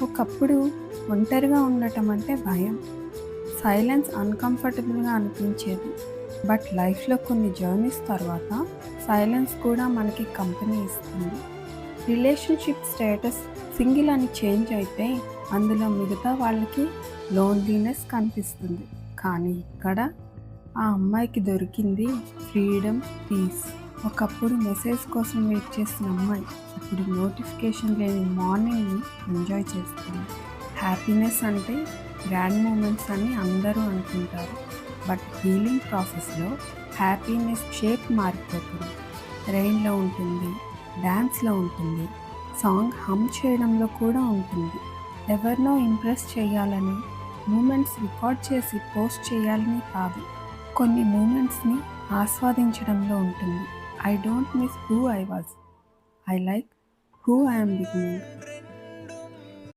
ఒకప్పుడు ఒంటరిగా ఉండటం అంటే భయం. సైలెన్స్ అన్‌కంఫర్టబుల్‌గా అనిపించేది. బట్ లైఫ్‌లో కొన్ని జర్నీస్ తర్వాత సైలెన్స్ కూడా మనకి కంపెనీ ఇస్తుంది. రిలేషన్‌షిప్ స్టేటస్ సింగిల్ అని చేంజ్ అయితే అందులో మిగతా వాళ్ళకి లోన్లీనెస్ కనిపిస్తుంది. కానీ ఇక్కడ ఆ అమ్మాయికి దొరికింది ఫ్రీడమ్, పీస్. ఒకప్పుడు మెసేజ్ కోసం వెయిట్ చేసిన అమ్మాయి ఇప్పుడు నోటిఫికేషన్ లేని మార్నింగ్‌ని ఎంజాయ్ చేస్తుంది. హ్యాపీనెస్ అంటే గ్రాండ్ మూమెంట్స్ అని అందరూ అనుకుంటారు. బట్ హీలింగ్ ప్రాసెస్‌లో హ్యాపీనెస్ షేప్ మారిపోతుంది. రెయిన్‌లో ఉంటుంది, డ్యాన్స్‌లో ఉంటుంది, సాంగ్ హమ్ చేయడంలో కూడా ఉంటుంది. ఎవరినో ఇంప్రెస్ చేయాలని, మూమెంట్స్ రికార్డ్ చేసి పోస్ట్ చేయాలని కాదు. కొన్ని మూమెంట్స్‌ని ఆస్వాదించడంలో ఉంటుంది. I don't miss who I was. I like who I am becoming.